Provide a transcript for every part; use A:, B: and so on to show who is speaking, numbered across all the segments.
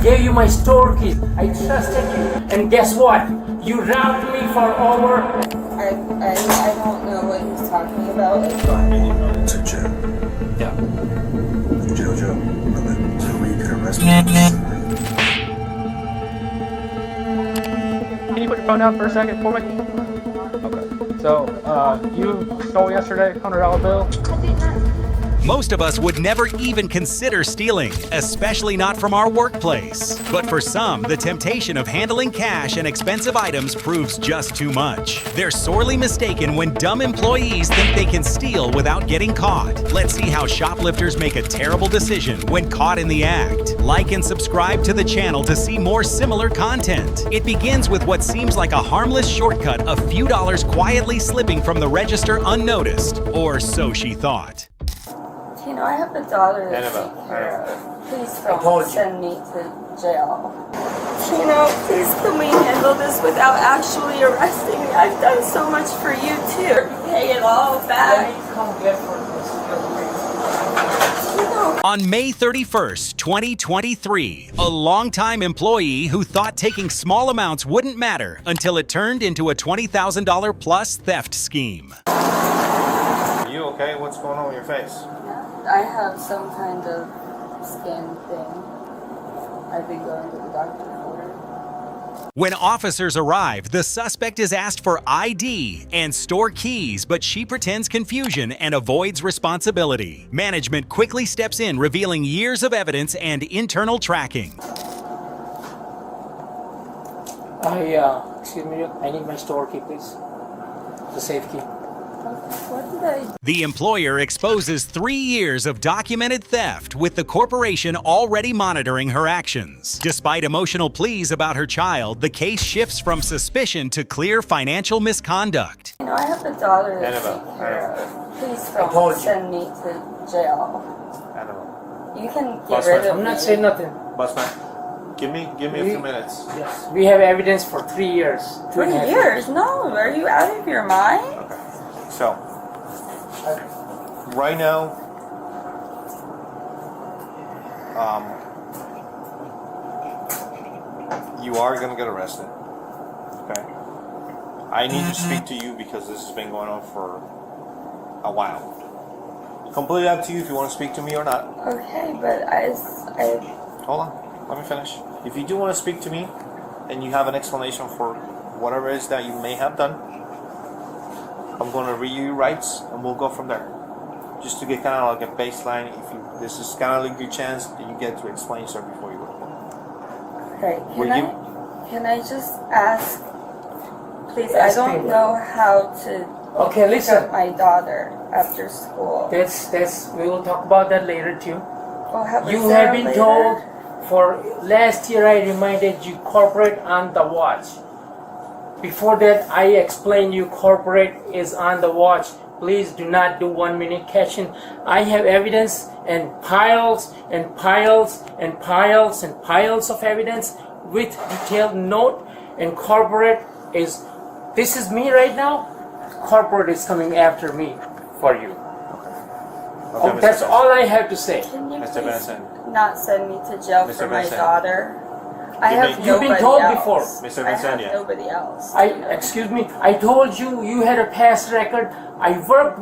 A: gave you my store keys. I trusted you. And guess what? You robbed me for over...
B: I don't know what he's talking about.
C: To jail.
A: Yeah.
C: Joe. So we could arrest me.
D: Can you put your phone down for a second for me? Okay. So, you stole yesterday, $100 bill?
E: Most of us would never even consider stealing, especially not from our workplace. But for some, the temptation of handling cash and expensive items proves just too much. They're sorely mistaken when dumb employees think they can steal without getting caught. Let's see how shoplifters make a terrible decision when caught in the act. Like and subscribe to the channel to see more similar content. It begins with what seems like a harmless shortcut, a few dollars quietly slipping from the register unnoticed, or so she thought.
B: You know, I have a daughter to take care of. Please don't send me to jail. You know, please can we handle this without actually arresting me? I've done so much for you too. Pay it all back.
E: On May 31st, 2023, a longtime employee who thought taking small amounts wouldn't matter until it turned into a $20,000 plus theft scheme.
F: Are you okay? What's going on with your face?
B: I have some kind of skin thing. I've been going to the doctor for it.
E: When officers arrive, the suspect is asked for ID and store keys, but she pretends confusion and avoids responsibility. Management quickly steps in, revealing years of evidence and internal tracking.
A: Excuse me, I need my store key, please. The safe key.
B: What did I do?
E: The employer exposes 3 years of documented theft, with the corporation already monitoring her actions. Despite emotional pleas about her child, the case shifts from suspicion to clear financial misconduct.
B: You know, I have a daughter to take care of. Please don't send me to jail. You can get rid of me.
A: I'm not saying nothing.
F: Bossman, give me a few minutes.
A: Yes, we have evidence for 3 years.
B: 3 years? No, are you out of your mind?
F: Okay. So, right now, you are going to get arrested. Okay? I need to speak to you because this has been going on for a while. Completely up to you if you want to speak to me or not.
B: Okay, but I
F: Hold on. Let me finish. If you do want to speak to me and you have an explanation for whatever it is that you may have done, I'm going to read you your rights and we'll go from there. Just to get kind of like a baseline. This is kind of like your chance that you get to explain yourself before you go to court.
B: Okay, can I just ask, please, I don't know how to pick up my daughter after school.
A: That's we will talk about that later too.
B: Oh,
A: You have been told for last year I reminded you corporate on the watch. Before that I explained you corporate is on the watch. Please do not do 1 minute cashing. I have evidence and piles and piles and piles and piles of evidence with detailed note, and corporate is, this is me right now, corporate is coming after me for you.
F: Okay,
A: That's all I have to say.
B: Can you
F: Mr.
B: please
F: Benson.
B: not send me to jail for my
F: Benson.
B: daughter? I have
A: You've been
B: nobody
A: told
B: else.
A: before.
F: Mr.
B: I have
F: Vincentia.
B: nobody else.
A: Excuse me, I told you you had a past record. I worked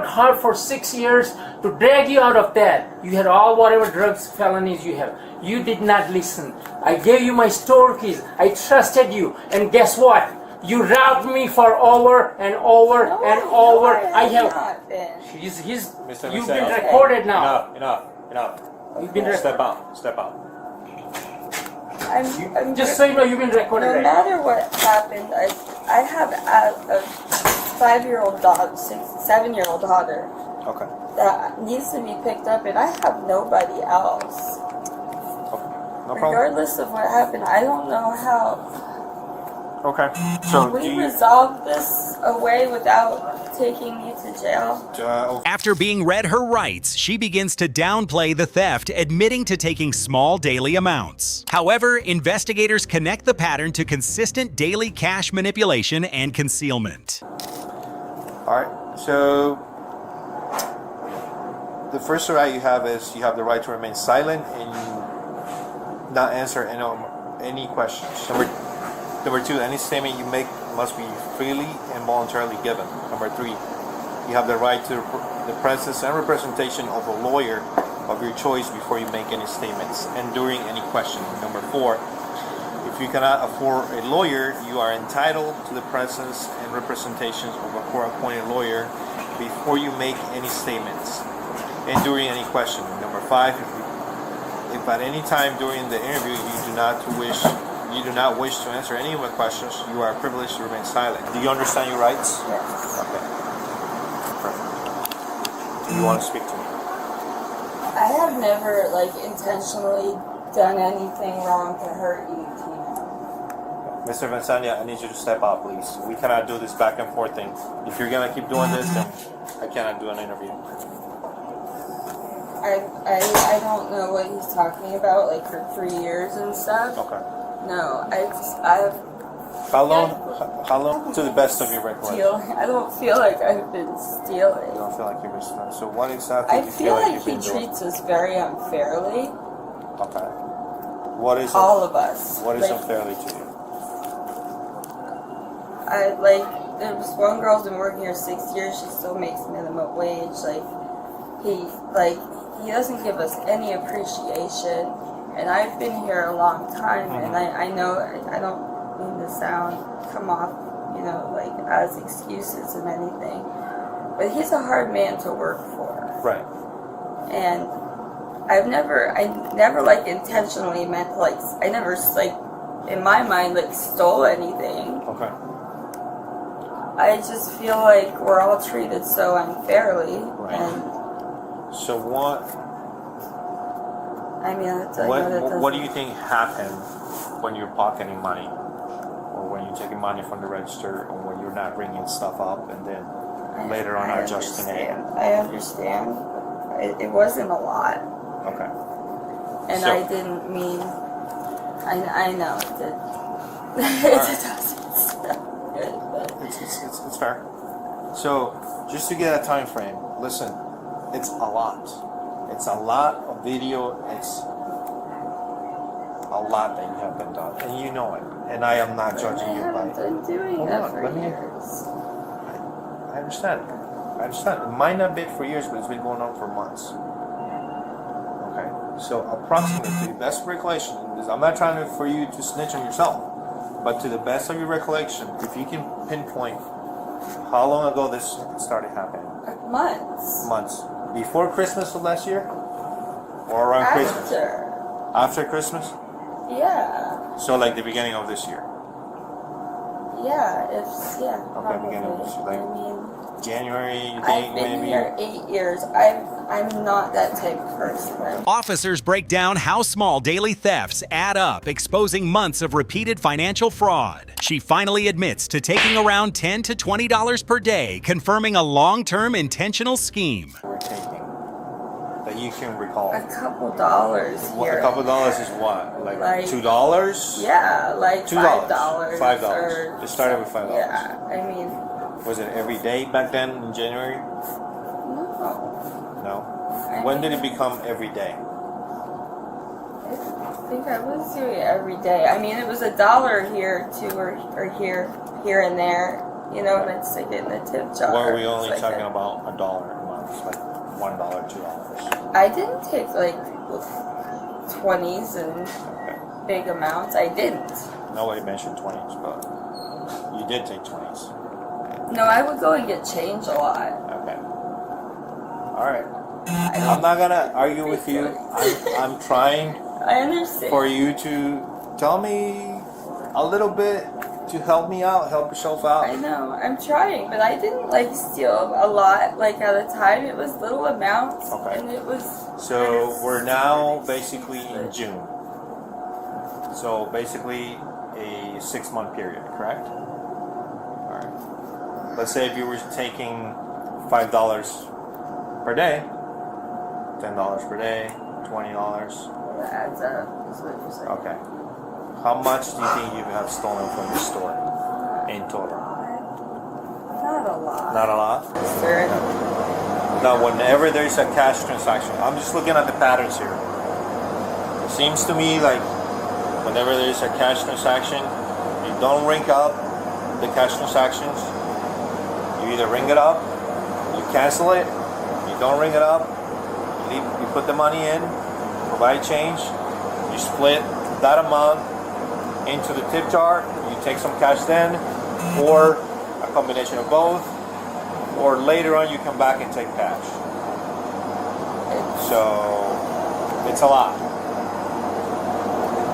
A: hard for 6 years to drag you out of that. You had all whatever drugs, felonies you have. You did not listen. I gave you my store keys. I trusted you. And guess what? You robbed me for over and over and over.
B: I have not been.
A: You've been recorded now.
F: Enough.
A: You've been
F: Step out.
B: I'm
A: Just so you know, you've been recorded.
B: no
A: right now.
B: matter what happened, I have a 5-year-old dog, 7-year-old daughter
F: Okay.
B: that needs to be picked up, and I have nobody else.
F: No problem.
B: Regardless of what happened, I don't know how
F: Okay. So
B: we resolve this away without taking me to jail.
E: After being read her rights, she begins to downplay the theft, admitting to taking small daily amounts. However, investigators connect the pattern to consistent daily cash manipulation and concealment.
F: All right. So the first right you have is you have the right to remain silent, and not answer any questions. Number 2, any statement you make must be freely and voluntarily given. Number 3, you have the right to the presence and representation of a lawyer of your choice before you make any statements and during any questioning. Number 4, if you cannot afford a lawyer, you are entitled to the presence and representation of a court-appointed lawyer before you make any statements and during any questioning. Number 5, if at any time during the interview you do not wish to answer any of my questions, you are privileged to remain silent. Do you understand your rights?
B: Yes.
F: Okay. Perfect. Do you want to speak to me?
B: I have never intentionally done anything wrong to hurt you, Tina.
F: Mr. Vincania, I need you to step out, please. We cannot do this back and forth thing. If you're gonna keep doing this, then I cannot do an interview.
B: I don't know what he's talking about, for 3 years and stuff.
F: Okay.
B: No,
F: How long? To the best of your recollection.
B: I don't feel like I've been stealing.
F: You don't feel like you've been stealing. So what exactly
B: I
F: do you
B: feel like
F: you've
B: he
F: been doing?
B: treats us very unfairly.
F: Okay. What is
B: all of us?
F: What is unfairly to you?
B: There's one girl's been working here 6 years. She still makes minimum wage. He doesn't give us any appreciation. And I've been here a long time, and I know I don't mean to come off, as excuses and anything. But he's a hard man to work for.
F: Right.
B: And I never intentionally meant I never in my mind stole anything.
F: Okay.
B: I just feel like we're all treated so unfairly.
F: Right.
B: And
F: so what?
B: I mean,
F: what do you think happened when you're pocketing money, or when you're taking money from the register, or when you're not ringing stuff up, and then later on are adjusting it?
B: I understand. It wasn't a lot.
F: Okay.
B: And
F: So-
B: I didn't mean. I know that.
F: It's fair. So, just to get a time frame, listen, it's a lot. It's a lot of video. It's a lot that you have been done, and you know it. And I am not judging you by.
B: I haven't been doing
F: Hold
B: that
F: on,
B: for
F: let me-
B: years.
F: I understand. It might not be for years, but it's been going on for months. Okay. So approximately, to the best recollection, because I'm not trying for you to snitch on yourself, but to the best of your recollection, if you can pinpoint how long ago this started happening.
B: Months.
F: Months. Before Christmas of last year? Or around Christmas? After Christmas?
B: Yeah.
F: So like the beginning of this year?
B: Yeah.
F: Okay, beginning of this year. Like January, you think
B: I've been
F: maybe?
B: here 8 years. I'm not that type of person.
E: Officers break down how small daily thefts add up, exposing months of repeated financial fraud. She finally admits to taking around $10 to $20 per day, confirming a long-term intentional scheme.
F: We're taking that you can recall.
B: A couple dollars here.
F: A couple dollars is what? Like $2?
B: Yeah, like
F: $2.
B: $5.
F: $5. It started with $5.
B: Yeah, I mean.
F: Was it every day back then in January? No. When did it become every day?
B: I think I was doing it every day. I mean, it was $1 here, too, or here and there. You know, and it's like in the tip jar.
F: Or are we only talking about $1 a month? Like $1, $2?
B: I didn't take 20s and big amounts. I didn't.
F: Nobody mentioned 20s, but you did take 20s.
B: No, I would go and get change a lot.
F: Okay. All right. I'm not gonna argue with you. I'm trying
B: I understand.
F: for you to tell me a little bit to help me out, help yourself out.
B: I know, I'm trying, but I didn't steal a lot at a time. It was little amounts, and it was.
F: So we're now basically in June. So basically a 6-month period, correct? All right. Let's say if you were taking $5 per day, $10 per day, $20.
B: That adds up, is what you're saying.
F: Okay. How much do you think you have stolen from the store in total?
B: Not a lot.
F: Not a lot?
B: Sure.
F: Now, whenever there's a cash transaction, I'm just looking at the patterns here. It seems to me like whenever there is a cash transaction, you don't ring up the cash transactions. You either ring it up, you cancel it, you don't ring it up, you put the money in, provide change, you split that amount into the tip jar, you take some cash then, or a combination of both, or later on you come back and take cash. So it's a lot.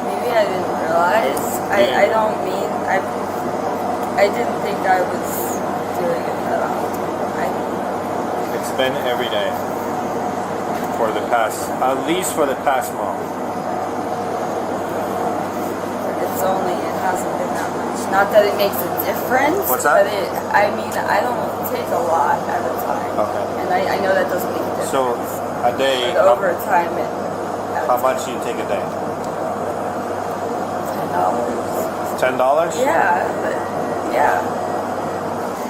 B: Maybe I didn't realize. I don't mean I didn't think I was doing it at all.
F: It's been every day for the past, at least for the past month.
B: It hasn't been that much. Not that it makes a difference.
F: What's that?
B: But I don't take a lot at a time.
F: Okay.
B: And I know that doesn't make a difference.
F: So a day,
B: But over time,
F: how much do you take a day?
B: $10.
F: $10?
B: Yeah.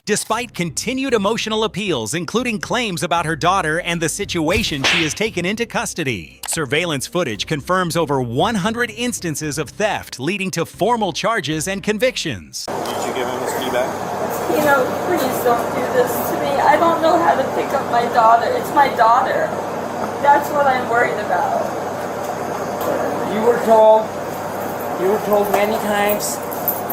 E: Despite continued emotional appeals, including claims about her daughter and the situation she is taken into custody, surveillance footage confirms over 100 instances of theft, leading to formal charges and convictions.
F: Did you give him his key back?
B: Please don't do this to me. I don't know how to pick up my daughter. It's my daughter. That's what I'm worried about.
A: You were told many times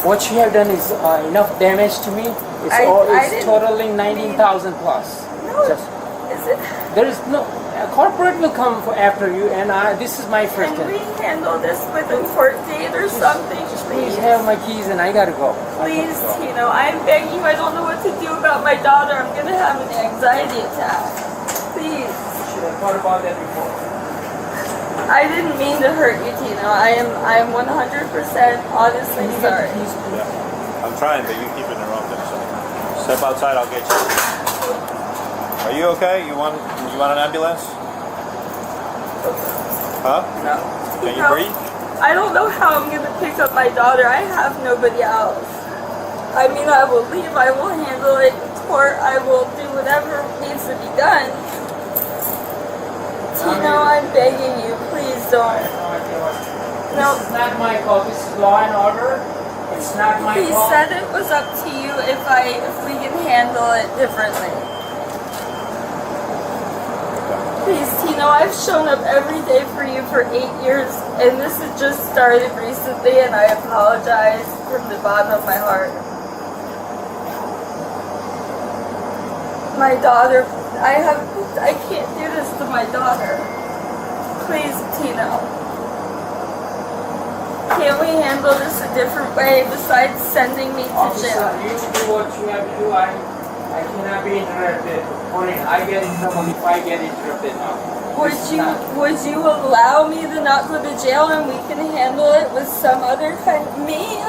A: what you have done is enough damage to me. It's totaling 19,000 plus.
B: No,
A: Just,
B: is it?
A: there is no a corporate will come after you, and this is my first.
B: Can we handle this with a court date or something?
A: Just please have my keys, and I gotta go.
B: Please, Tino, I'm begging you. I don't know what to do about my daughter. I'm gonna have an anxiety attack. Please.
A: Should have thought about that before.
B: I didn't mean to hurt you, Tino. I am 100% honestly sorry.
F: Yeah. I'm trying, but you keep interrupting. So step outside, I'll get you. Are you okay? You want an ambulance? Huh?
B: No.
F: Can you breathe?
B: I don't know how I'm gonna pick up my daughter. I have nobody else. I mean, I will leave. I will handle it in court. I will do whatever needs to be done. Tino, I'm begging you. Please don't. No.
A: This is not my call. This is law and order. It's not my
B: He
A: call.
B: said it was up to you if we can handle it differently. Please, Tino, I've shown up every day for you for 8 years, and this has just started recently, and I apologize from the bottom of my heart. My daughter, I can't do this to my daughter. Please, Tino. Can't we handle this a different way besides sending me to jail?
A: You do what you have to do. I cannot be interrupted. I get in trouble if I get interrupted now.
B: Would you allow me to not go to jail and we can handle it with some other kind of me?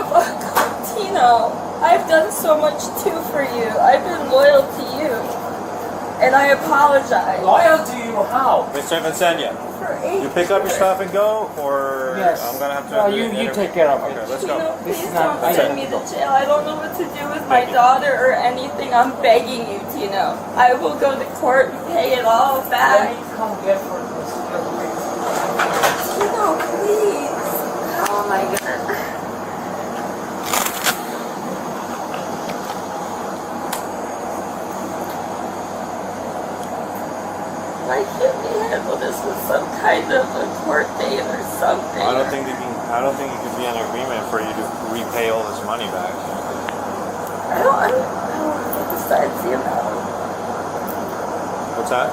B: Tino, I've done so much too for you. I've been loyal to you. And I apologize.
A: Loyal to you? How?
F: Mr. Vincenia,
B: For 8
F: you pick up your
B: years.
F: stuff and go, or
A: Yes.
F: I'm gonna have to.
A: No, you take care of it.
F: Okay, let's
B: Tino,
F: go.
B: please
A: This is not-
B: don't
A: I
B: send
A: don't
B: me
A: know.
B: to jail. I don't know what to do with my daughter or anything. I'm begging you, Tino. I will go to court and pay it all
A: Let
B: back.
A: me come get for this.
B: Tino, please. How am I gonna... Why can't we handle this with some kind of a court date or something?
F: I don't think it could be an agreement for you to repay all this money back.
B: I don't get besides the amount.
F: What's that?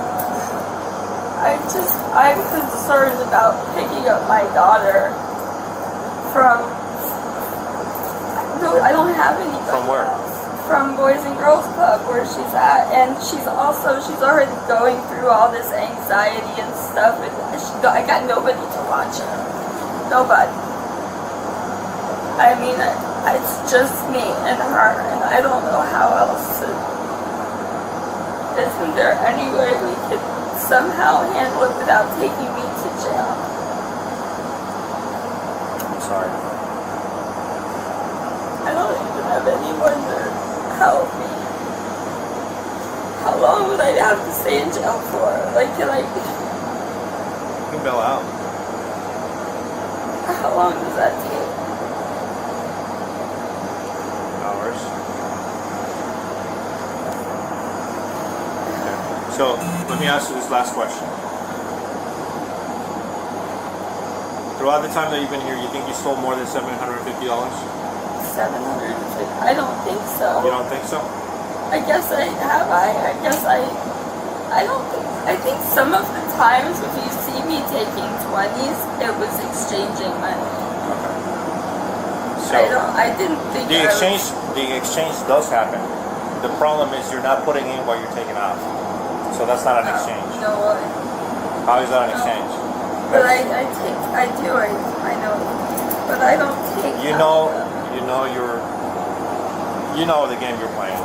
B: I'm concerned about picking up my daughter from, no, I don't have any.
F: From where?
B: From Boys and Girls Club where she's at, and she's already going through all this anxiety and stuff, and I got nobody to watch her. Nobody. I mean, it's just me and her, and I don't know how else to. Isn't there any way we could somehow handle it without taking me to jail?
F: I'm sorry.
B: I don't even have anyone to help me. How long would I have to stay in jail for? Like, can I...
F: You can bail out.
B: How long does that take?
F: Hours. Okay. So let me ask you this last question. Throughout the time that you've been here, you think you stole more than $750?
B: 750? I don't think so.
F: You don't think so?
B: I guess I have. I guess I don't think. I think some of the times if you see me taking 20s, it was exchanging money.
F: Okay. So
B: I didn't think
F: the exchange does happen. The problem is you're not putting in what you're taking out. So that's not an exchange.
B: No.
F: How is that an exchange?
B: But I know. But I don't take.
F: You know the game you're playing.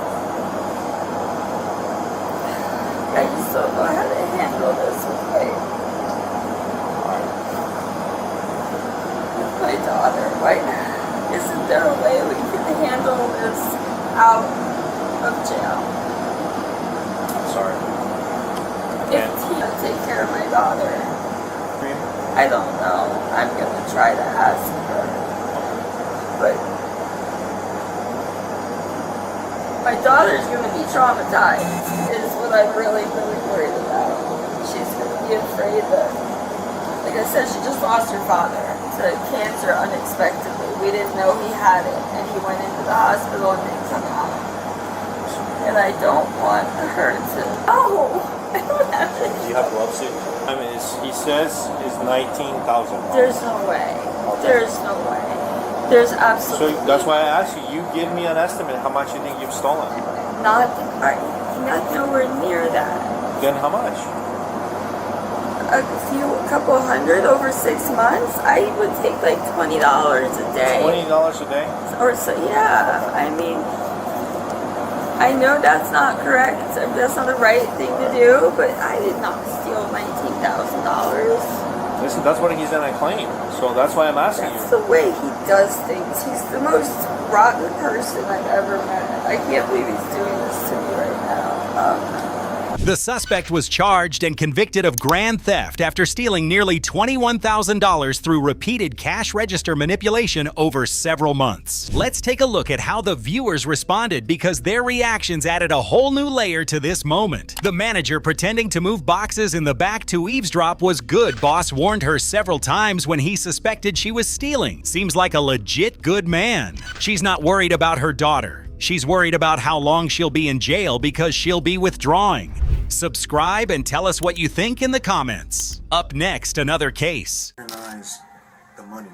B: I just don't know how to handle this with my daughter. Why isn't there a way we can handle this out of jail?
F: I'm sorry.
B: If he can take care of my daughter. I don't know. I'm gonna try to ask her. But my daughter's gonna be traumatized, is what I'm really, really worried about. She's gonna be afraid that, like I said, she just lost her father to cancer unexpectedly. We didn't know he had it, and he went into the hospital and didn't come out. And I don't want her to. Oh, I don't have to.
F: Do you have gloves here? I mean, he says it's $19,000.
B: There's no way. There's no way. There's absolutely.
F: So that's why I asked you. You give me an estimate how much you think you've stolen.
B: Not nowhere near that.
F: Then how much?
B: A couple hundred over 6 months. I would take like $20 a day.
F: $20 a day?
B: Or so, yeah. I mean, I know that's not correct. That's not the right thing to do. But I did not steal $19,000.
F: Listen, that's what he's gonna claim. So that's why I'm asking
B: That's
F: you.
B: the way he does things. He's the most rotten person I've ever met. I can't believe he's doing this to me right now.
E: The suspect was charged and convicted of grand theft after stealing nearly $21,000 through repeated cash register manipulation over several months. Let's take a look at how the viewers responded because their reactions added a whole new layer to this moment. The manager pretending to move boxes in the back to eavesdrop was good. Boss warned her several times when he suspected she was stealing. Seems like a legit good man. She's not worried about her daughter. She's worried about how long she'll be in jail because she'll be withdrawing. Subscribe and tell us what you think in the comments. Up next, another case.
C: Recognize the money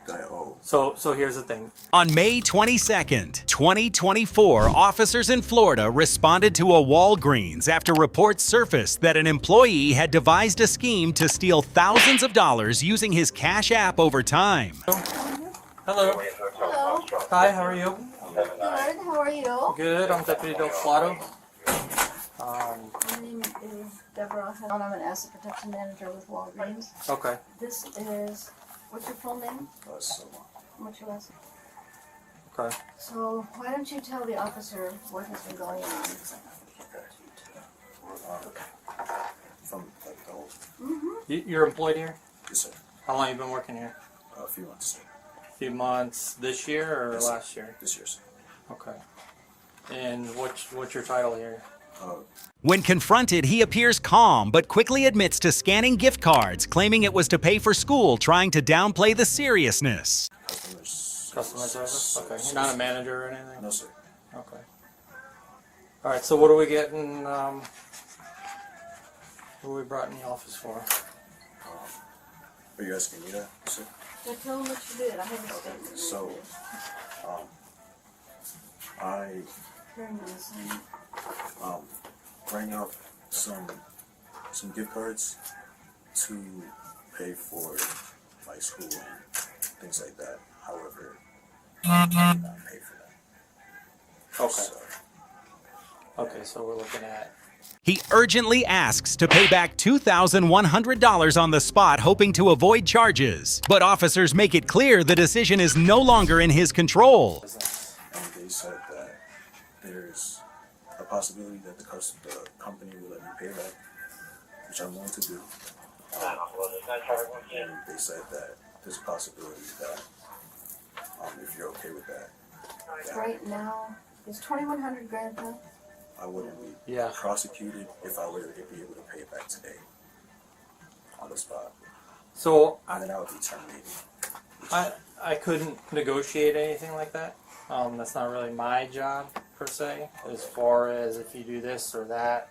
C: that I owe.
A: So here's the thing.
E: On May 22nd, 2024, officers in Florida responded to a Walgreens after reports surfaced that an employee had devised a scheme to steal thousands of dollars using his Cash App over time.
A: Hello.
G: Hello.
A: Hi, how are you?
G: Good. How are you?
A: Good. I'm Deputy Del Flato.
G: My name is Deborah. I'm an asset protection manager with Walgreens.
A: Okay.
G: This is, what's your full name?
C: So,
G: What's your last name?
A: Okay.
G: So why don't you tell the officer what has been going on?
C: from like the whole,
A: You're employed here?
C: yes, sir.
A: How long you been working here?
C: A few months, sir.
A: A few months. This year or
C: Yes, sir.
A: last year?
C: This year, sir.
A: Okay. And what's your title here?
E: When confronted, he appears calm but quickly admits to scanning gift cards, claiming it was to pay for school, trying to downplay the seriousness.
A: Customer service? Okay. You're not a manager or anything?
C: No, sir.
A: Okay. All right. So what are we getting? What are we brought in the office for?
C: Are you asking me that, sir?
G: Well, tell them what you did. I haven't spoken.
C: So, I
G: Very nice.
C: rang up some gift cards to pay for my school and things like that. However, I did not pay for that.
A: Okay.
C: So,
A: Okay. So we're looking at.
E: He urgently asks to pay back $2,100 on the spot, hoping to avoid charges. But officers make it clear the decision is no longer in his control.
C: and they said that there's a possibility that the company will let me pay back, which I'm going to do. And they said that there's a possibility that, if you're okay with that,
G: Right now, is 2,100 grand theft?
C: I wouldn't be
D: Yeah.
C: prosecuted if I were to be able to pay it back today on the spot.
D: So
C: And then I would be terminated.
D: I couldn't negotiate anything like that. That's not really my job per se. As far as if you do this or that,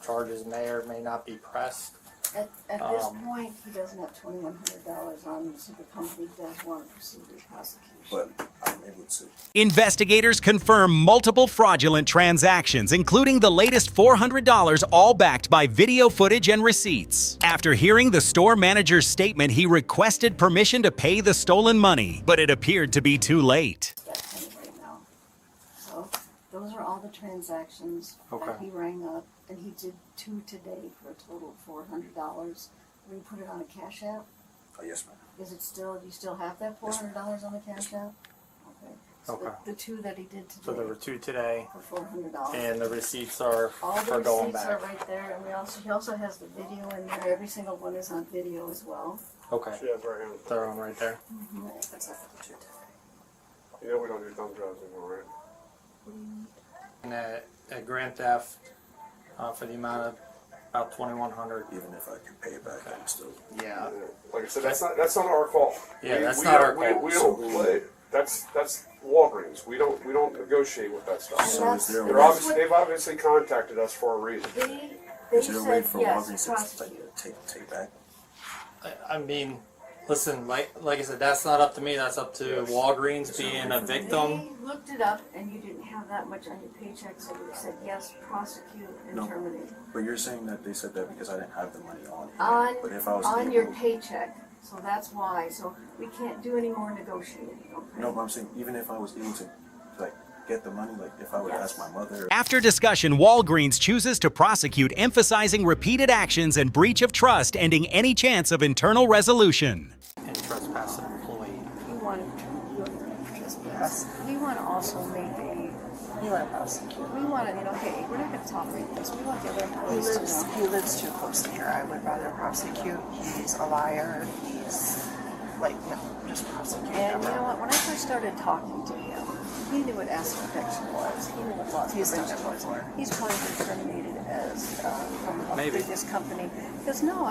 D: charges may or may not be pressed.
G: At this point, he doesn't have $2,100 on him, so the company does want to proceed with prosecution.
C: But I'm able to.
E: Investigators confirm multiple fraudulent transactions, including the latest $400, all backed by video footage and receipts. After hearing the store manager's statement, he requested permission to pay the stolen money, but it appeared to be too late.
G: That penny right now. So those are all the transactions
D: Okay.
G: that he rang up, and he did 2 today for a total of $400. We put it on a cash app.
C: Oh, yes, ma'am.
G: Is it still? Do you still have that $400 on the cash app? Okay. So
D: Okay.
G: the 2 that he did today
D: So there were 2 today,
G: for $400.
D: and the receipts are
G: All the
D: for going
G: receipts
D: back.
G: are right there, and he also has the video in there. Every single one is on video as well.
D: Okay,
H: She has right hand.
D: they're on right there.
G: That's not the 2 today.
H: You know we don't do thumb drives anymore, right?
D: And a grand theft for the amount of about 2,100.
C: Even if I could pay it back, I'm still.
D: Yeah.
H: Like I said, that's not our fault.
D: Yeah, that's not our fault.
H: We don't play. That's Walgreens. We don't negotiate with that stuff.
C: So is there a
H: They've obviously contacted us for a reason.
G: They
C: Is there a way
G: said
C: for
G: yes,
C: Walgreens to
G: prosecute.
C: take back?
D: I mean, listen, like I said, that's not up to me. That's up to Walgreens being a victim.
G: They looked it up, and you didn't have that much on your paycheck, so they said yes, prosecute and
C: No.
G: terminate.
C: But you're saying that they said that because I didn't have the money on hand.
G: On
C: But if I was
G: on
C: able,
G: your paycheck, so that's why. So we can't do any more negotiating. Okay?
C: No, but I'm saying even if I was able to, like, get the money, like if I would ask my mother.
E: After discussion, Walgreens chooses to prosecute, emphasizing repeated actions and breach of trust, ending any chance of internal resolution.
D: And trespass an employee.
G: You want to trespass. We want to also maybe.
I: You want to prosecute.
G: We want to, hey, we're not going to tolerate this. We want the other employees to know.
I: He lives too close to here. I would rather prosecute. He's a liar. He's no, just prosecute.
G: And you know what? When I first started talking to him, he knew what asset protection was. He knew what loss
I: He's done
G: prevention
I: it
G: was.
I: before.
G: He's probably been terminated as from a
D: Maybe.
G: previous company. Because no,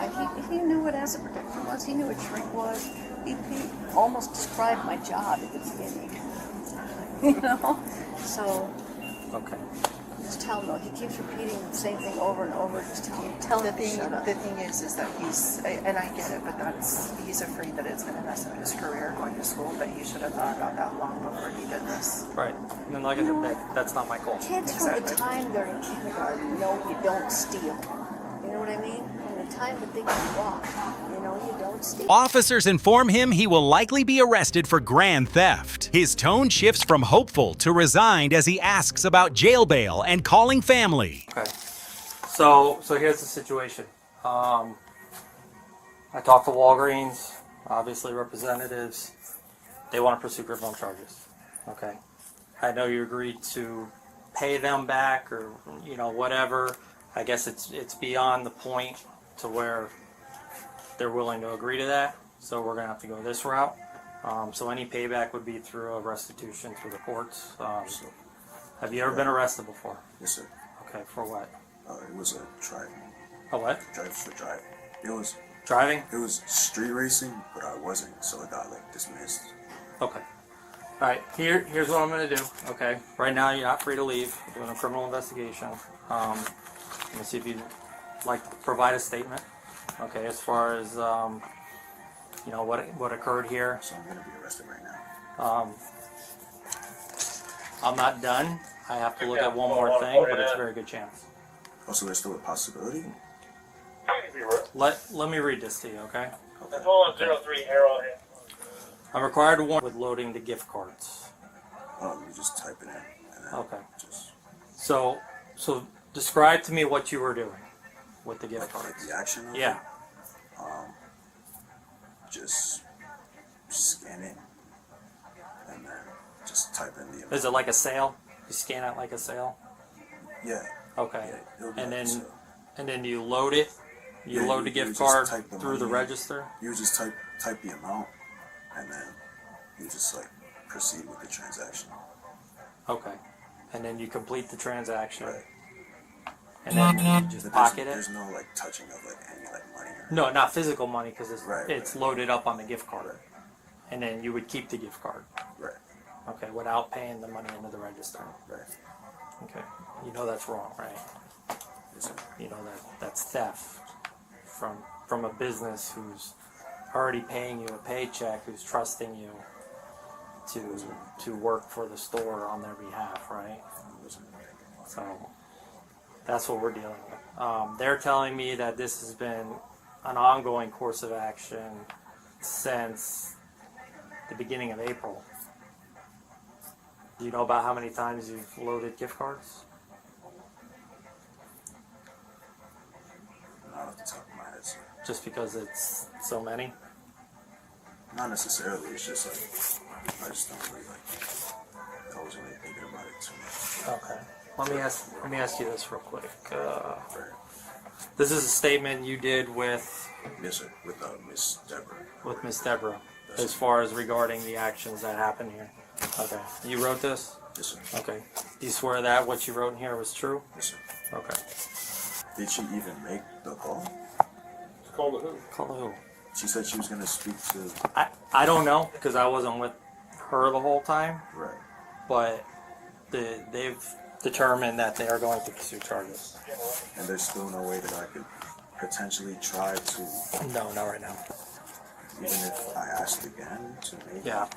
G: he knew what asset protection was. He knew what shrink was. He almost described my job at the beginning. So
D: Okay.
G: just tell him. No, he keeps repeating the same thing over and over. Just tell him to shut up.
I: The thing is that and I get it, but he's afraid that it's going to mess up his career going to school. But he should have thought about that long before he did this.
D: Right. And like I said, that's not my goal.
G: Kids from the time they're in kindergarten know you don't steal. You know what I mean? From the time that they can walk, you don't steal.
E: Officers inform him he will likely be arrested for grand theft. His tone shifts from hopeful to resigned as he asks about jail bail and calling family.
D: Okay. So here's the situation. I talked to Walgreens, obviously representatives. They want to pursue criminal charges. Okay. I know you agreed to pay them back or whatever. I guess it's beyond the point to where they're willing to agree to that. So we're gonna have to go this route. So any payback would be through a restitution through the courts. Have you ever been arrested before?
C: Yes, sir.
D: Okay, for what?
C: It was a driving.
D: A what?
C: Driving. It was
D: Driving?
C: street racing, but I wasn't, so it got dismissed.
D: Okay. Alright, here's what I'm gonna do. Okay. Right now you're not free to leave. We're doing a criminal investigation. Let me see if you'd like to provide a statement. Okay, as far as what occurred here.
C: So I'm gonna be arrested right now.
D: I'm not done. I have to look at one more thing, but it's a very good chance.
C: Also, there's still a possibility.
D: Let me read this to you, okay?
C: Okay.
A: Hold on, 03 Arrowhead.
D: I'm required to warn with loading the gift cards.
C: You just type it in. And then
D: Okay.
C: Just
D: So describe to me what you were doing with the gift
C: like
D: cards.
C: the action. Of
D: Yeah.
C: it, just scan it, and then just type in the amount.
D: Is it like a sale? You scan it like a sale?
C: Yeah.
D: Okay.
C: Yeah, it'll be
D: And
C: like
D: then
C: so.
D: and then you load it. You
C: Yeah,
D: load the
C: you
D: gift
C: just
D: card
C: type the
D: through the
C: money in.
D: register.
C: You would just type the amount, and then you just like proceed with the transaction.
D: Okay. And then you complete the transaction.
C: Right.
D: And then you just pocket it?
C: There's no like touching of like any like money.
D: No, not physical money because
C: Right,
D: it's
C: right.
D: loaded up on the gift card.
C: Right.
D: And then you would keep the gift card.
C: Right.
D: Okay, without paying the money into the register.
C: Right.
D: Okay. You know that's wrong, right?
C: Yes, sir.
D: You know that's theft from a business who's already paying you a paycheck, who's trusting you to work for the store on their behalf, right? So that's what we're dealing with. They're telling me that this has been an ongoing course of action since the beginning of April. Do you know about how many times you've loaded gift cards?
C: Not off the top of my head, sir.
D: Just because it's so many?
C: Not necessarily. It's just like I just don't really like. I wasn't really thinking about it too much.
D: Okay. Let me ask you this real quick.
C: Right.
D: This is a statement you did with
C: Yes, sir. With Miss Deborah.
D: with Miss Deborah,
C: Yes,
D: as
C: sir.
D: far as regarding the actions that happened here. Okay. You wrote this?
C: Yes, sir.
D: Okay. Do you swear that what you wrote in here was true?
C: Yes, sir.
D: Okay.
C: Did she even make the call?
H: Call the who?
D: Call who?
C: She said she was gonna speak to.
D: I don't know because I wasn't with her the whole time,
C: Right.
D: but they've determined that they are going to pursue charges.
C: And there's still no way that I could potentially try to,
D: No, not right now.
C: even if I asked again to make.
D: Yeah.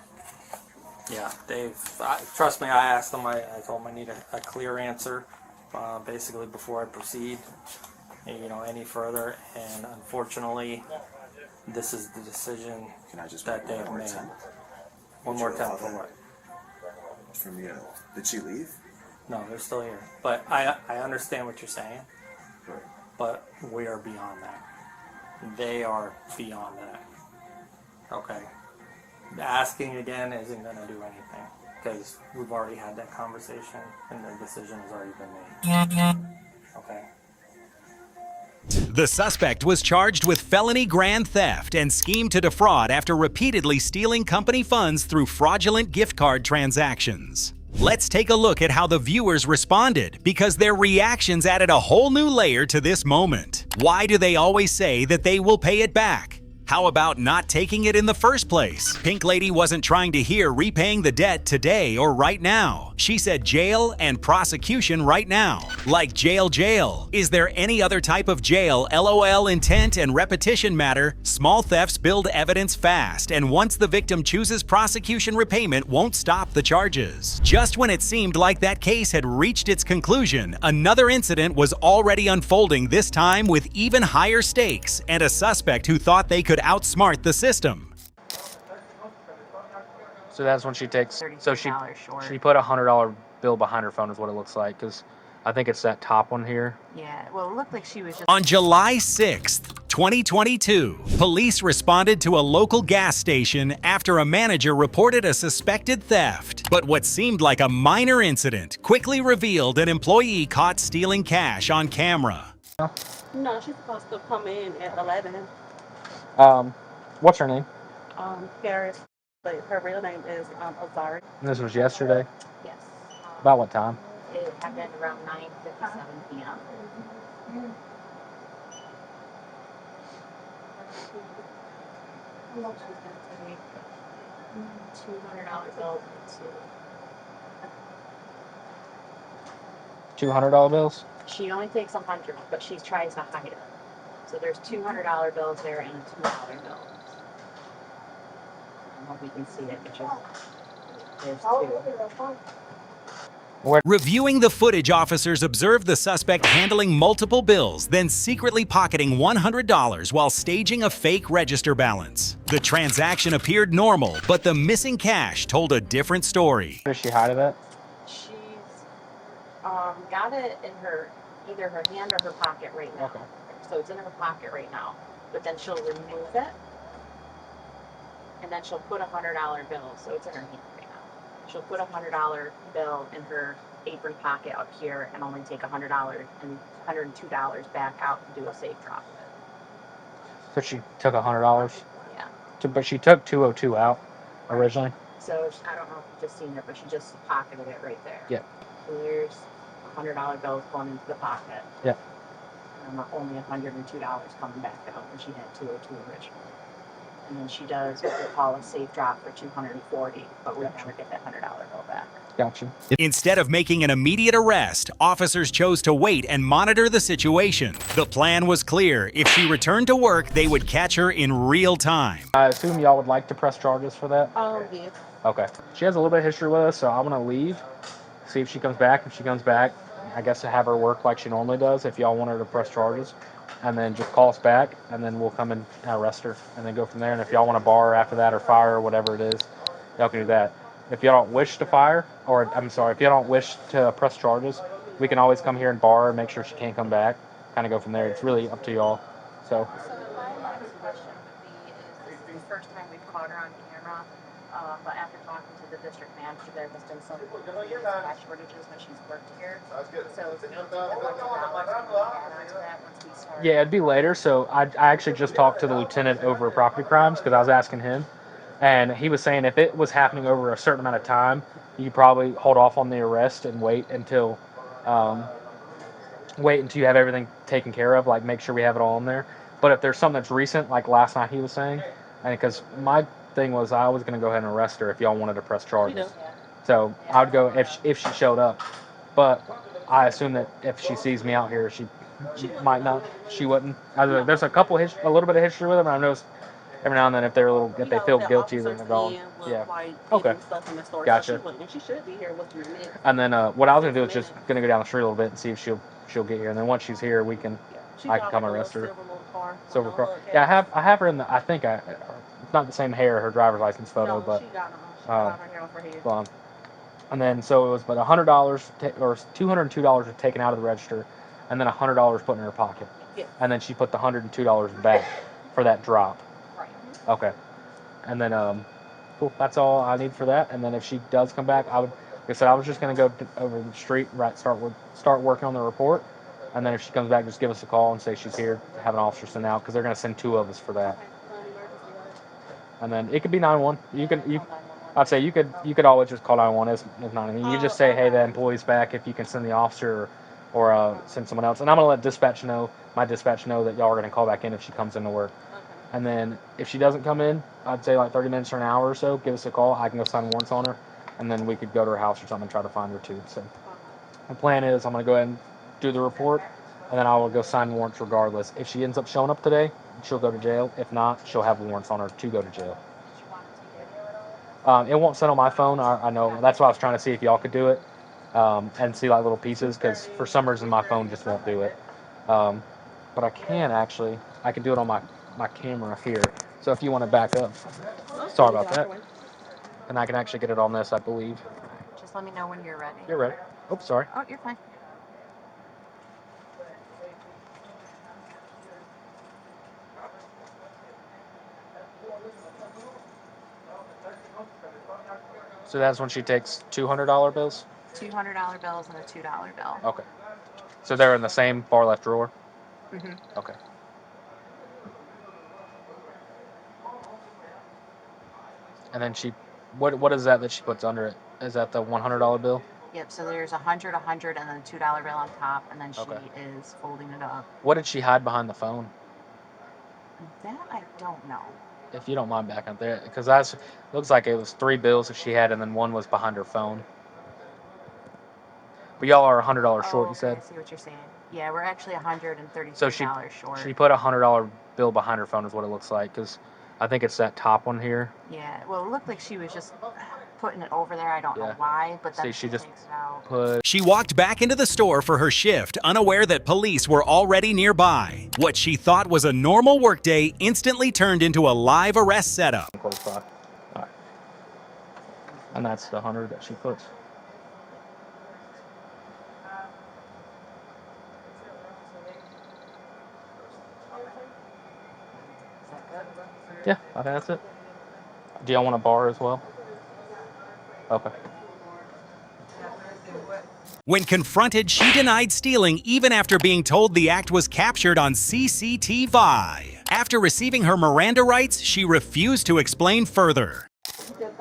D: Yeah, trust me, I asked them, I told them I need a clear answer, basically before I proceed, any further, and unfortunately, this is the decision
C: Can I just
D: that
C: make one
D: they've
C: more
D: made.
C: attempt?
D: One
C: Would
D: more
C: you
D: attempt
C: allow
D: for
C: that?
D: what?
C: For me, did she leave?
D: No, they're still here. But I understand what you're saying,
C: Right.
D: but we are beyond that. They are beyond that. Okay. Asking again isn't going to do anything because we've already had that conversation and the decision has already been made. Okay.
E: The suspect was charged with felony grand theft and scheme to defraud after repeatedly stealing company funds through fraudulent gift card transactions. Let's take a look at how the viewers responded, because their reactions added a whole new layer to this moment. Why do they always say that they will pay it back? How about not taking it in the first place? Pink Lady wasn't trying to hear repaying the debt today or right now. She said jail and prosecution right now. Like jail, jail. Is there any other type of jail? LOL, intent and repetition matter. Small thefts build evidence fast, and once the victim chooses prosecution, repayment won't stop the charges. Just when it seemed like that case had reached its conclusion, another incident was already unfolding, this time with even higher stakes and a suspect who thought they could outsmart the system.
A: So that's when she takes. So she
J: $32 short.
A: she put $100 bill behind her phone is what it looks like, because I think it's that top one here.
J: Yeah, well, it looked like she was just.
E: On July 6th, 2022, police responded to a local gas station after a manager reported a suspected theft. But what seemed like a minor incident quickly revealed an employee caught stealing cash on camera.
B: No, she's supposed to come in at 11.
A: What's her name?
B: Paris, but her real name is Ozari.
A: And this was yesterday.
J: Yes.
A: About what time?
J: It happened around 9:57 p.m. How much was going to take? $200 bill into.
A: $200 bills.
J: She only takes 100, but she tries to hide it. So there's $200 bills there and a $2 bill. I don't know if you can see it, but there's two.
E: Reviewing the footage, officers observed the suspect handling multiple bills, then secretly pocketing $100 while staging a fake register balance. The transaction appeared normal, but the missing cash told a different story.
A: Where does she hide it?
J: She's got it in either her hand or her pocket right now.
A: Okay.
J: So it's in her pocket right now. But then she'll remove it, and then she'll put a $100 bill. So it's in her hand right now. She'll put a $100 bill in her apron pocket up here, and only take $100 and $102 back out to do a safe drop of it.
A: So she took $100.
J: Yeah.
A: But she took $202 out.
D: originally?
J: So I don't know if you've just seen it, but she just pocketed it right there.
D: Yeah.
J: So there's $100 bills going into the pocket.
D: Yeah.
J: And only $102 coming back out, and she had 202 originally. And then she does what they call a safe drop for 240, but we never get that $100 bill back.
D: Gotcha.
E: Instead of making an immediate arrest, officers chose to wait and monitor the situation. The plan was clear. If she returned to work, they would catch her in real time.
D: I assume y'all would like to press charges for that?
J: Yeah.
D: Okay. She has a little bit of history with us, so I'm going to leave, see if she comes back. If she comes back, I guess to have her work like she normally does, if y'all want her to press charges. And then just call us back, and then we'll come and arrest her, and then go from there. And if y'all want to bar her after that or fire or whatever it is, y'all can do that. If y'all don't wish to fire, or I'm sorry, if y'all don't wish to press charges, we can always come here and bar her and make sure she can't come back. Kind of go from there. It's really up to y'all. So
J: My next question would be, this is the first time we've caught her on camera, but after talking to the district manager, there has been some cash shortages when she's worked here. So it's going to be $100 add on to that once we start.
D: yeah, it'd be later. So I actually just talked to the lieutenant over property crimes because I was asking him, and he was saying if it was happening over a certain amount of time, you probably hold off on the arrest and wait until you have everything taken care of. Like make sure we have it all in there. But if there's something that's recent, like last night he was saying, and because my thing was I was going to go ahead and arrest her if y'all wanted to press charges. So I would go if she showed up. But I assume that if she sees me out here, she might not. She wouldn't. There's a little bit of history with them. I noticed every now and then if they feel guilty, then they're gone. Yeah. Okay. Gotcha.
J: She should be here with you.
D: And then what I was gonna do is just gonna go down the street a little bit and see if she'll get here. And then once she's here, I can come arrest her. Silver car. Yeah, I have her in the. I think it's not the same hair, her driver's license photo, but. And then so it was but $100 or $202 was taken out of the register, and then $100 put in her pocket.
J: Yeah.
D: And then she put the $102 back for that drop.
J: Right.
D: Okay. And then cool. That's all I need for that. And then if she does come back, like I said, I was just gonna go over the street, start working on the report, and then if she comes back, just give us a call and say she's here. Have an officer sent out because they're gonna send 2 of us for that. And then it could be 911. I'd say you could always just call 911. It's not anything. You just say, hey, the employee's back. If you can send the officer or send someone else. And I'm gonna let my dispatch know that y'all are gonna call back in if she comes into work. Okay. And then if she doesn't come in, I'd say like 30 minutes or an hour or so. Give us a call. I can go sign warrants on her, and then we could go to her house or something and try to find her too. So the plan is I'm gonna go ahead and do the report, and then I will go sign warrants regardless. If she ends up showing up today, she'll go to jail. If not, she'll have warrants on her to go to jail. It won't send on my phone. I know. That's why I was trying to see if y'all could do it and see like little pieces because for some reason my phone just won't do it. But I can do it on my camera here. So if you want to back up, sorry about that. And I can actually get it on this, I believe.
J: Just let me know when you're ready.
D: You're ready. Oh, sorry.
J: Oh, you're fine.
D: So that's when she takes $200 bills?
J: $200 bills and a $2 bill.
D: Okay. So they're in the same far left drawer?
J: Mm-hmm.
D: Okay. And then what is that she puts under it? Is that the $100 bill?
J: Yep, so there's $100, $100, and then a $2 bill on top, and then she is folding it up.
D: What did she hide behind the phone?
J: That I don't know.
D: If you don't mind backing up there, because that looks like it was 3 bills that she had, and then one was behind her phone. But y'all are $100 short, you said?
J: I see what you're saying. Yeah, we're actually $133
D: so
J: short.
D: She put a $100 bill behind her phone is what it looks like, because I think it's that top one here.
J: Yeah, well, it looked like she was just putting it over there. I don't know why, but then she just takes it out.
E: She walked back into the store for her shift, unaware that police were already nearby. What she thought was a normal workday instantly turned into a live arrest setup.
D: Close by. All right. And that's the 100 that she puts. Yeah, I think that's it. Do y'all want a bar as well? Okay.
E: When confronted, she denied stealing even after being told the act was captured on CCTV. After receiving her Miranda rights, she refused to explain further.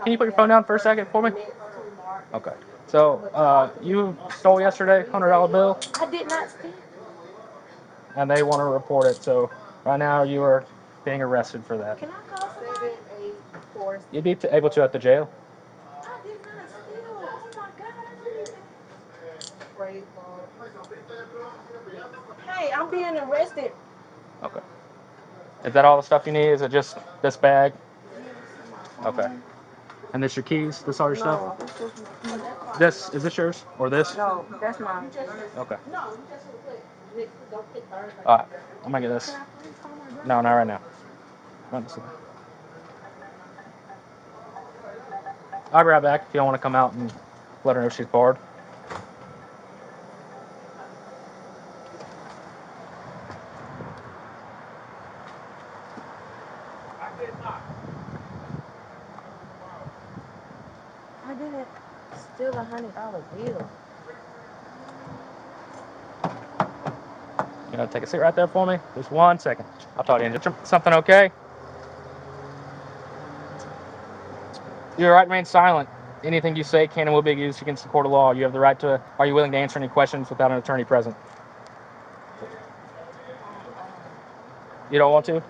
D: Can you put your phone down for a second for me? Okay. So, you stole yesterday, $100 bill,
J: I did not steal.
D: and they want to report it. So, right now you are being arrested for that.
J: Can I call somebody?
D: You'd be able to at the jail.
J: I did not steal. Oh my God, I didn't even. Hey, I'm being arrested.
D: Okay. Is that all the stuff you need? Is it just this bag? Okay. And this your keys? This all your stuff? This, is this yours? Or this?
B: No, that's mine.
D: Okay. Alright. I'm gonna get this. No, not right now. Not this one. I'll be right back if you don't want to come out and let her know she's barred.
J: I didn't steal $100 bill.
D: You know, take a seat right there for me. Just 1 second. I'll talk to you. Something okay? You're right to remain silent. Anything you say can and will be used against the court of law. You have the right to. Are you willing to answer any questions without an attorney present? You don't want to?
J: I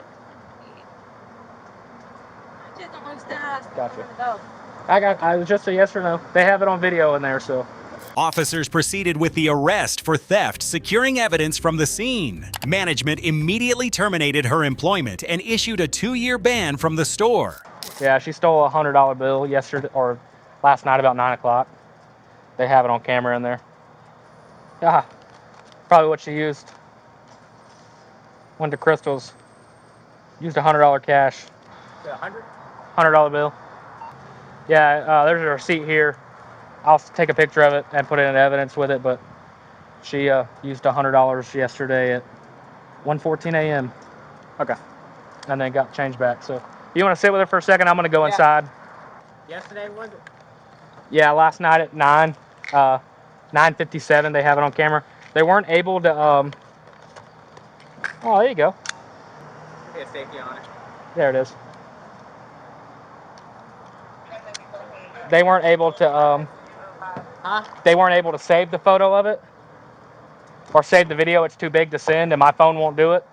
J: just don't understand how it's
D: Gotcha.
J: go.
D: I was just a yes or no. They have it on video in there, so.
E: Officers proceeded with the arrest for theft, securing evidence from the scene. Management immediately terminated her employment and issued a 2-year ban from the store.
D: Yeah, she stole a $100 bill yesterday or last night about 9 o'clock. They have it on camera in there. Yeah, probably what she used. Went to Crystal's. Used $100 cash. $100 bill. Yeah, there's a receipt here. I'll take a picture of it and put it in evidence with it, but she used $100 yesterday at 1:14 a.m. Okay. And then got changed back. So you want to sit with her for a second? I'm going to go inside.
A: Yesterday was it?
D: Yeah, last night at 9:57, they have it on camera. They weren't able to, oh, there you go.
A: There's safety on it.
D: There it is. They weren't able to, they weren't able to save the photo of it or save the video. It's too big to send and my phone won't do it.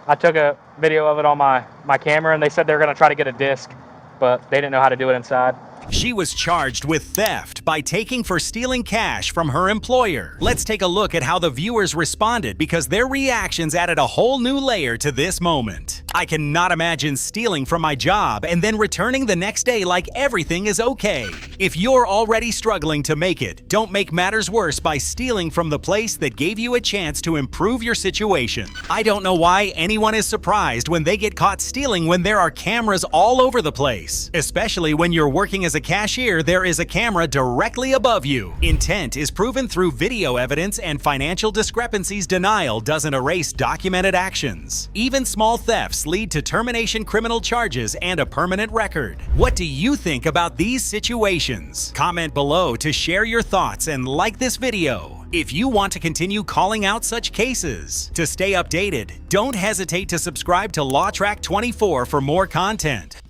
D: I took a video of it on my camera and they said they were going to try to get a disc, but they didn't know how to do it inside.
E: She was charged with theft by taking for stealing cash from her employer. Let's take a look at how the viewers responded because their reactions added a whole new layer to this moment. I cannot imagine stealing from my job and then returning the next day like everything is okay. If you're already struggling to make it, don't make matters worse by stealing from the place that gave you a chance to improve your situation. I don't know why anyone is surprised when they get caught stealing when there are cameras all over the place. Especially when you're working as a cashier, there is a camera directly above you. Intent is proven through video evidence and financial discrepancies denial doesn't erase documented actions. Even small thefts lead to termination criminal charges and a permanent record. What do you think about these situations? Comment below to share your thoughts and like this video. If you want to continue calling out such cases. To stay updated, don't hesitate to subscribe to Law Track 24 for more content.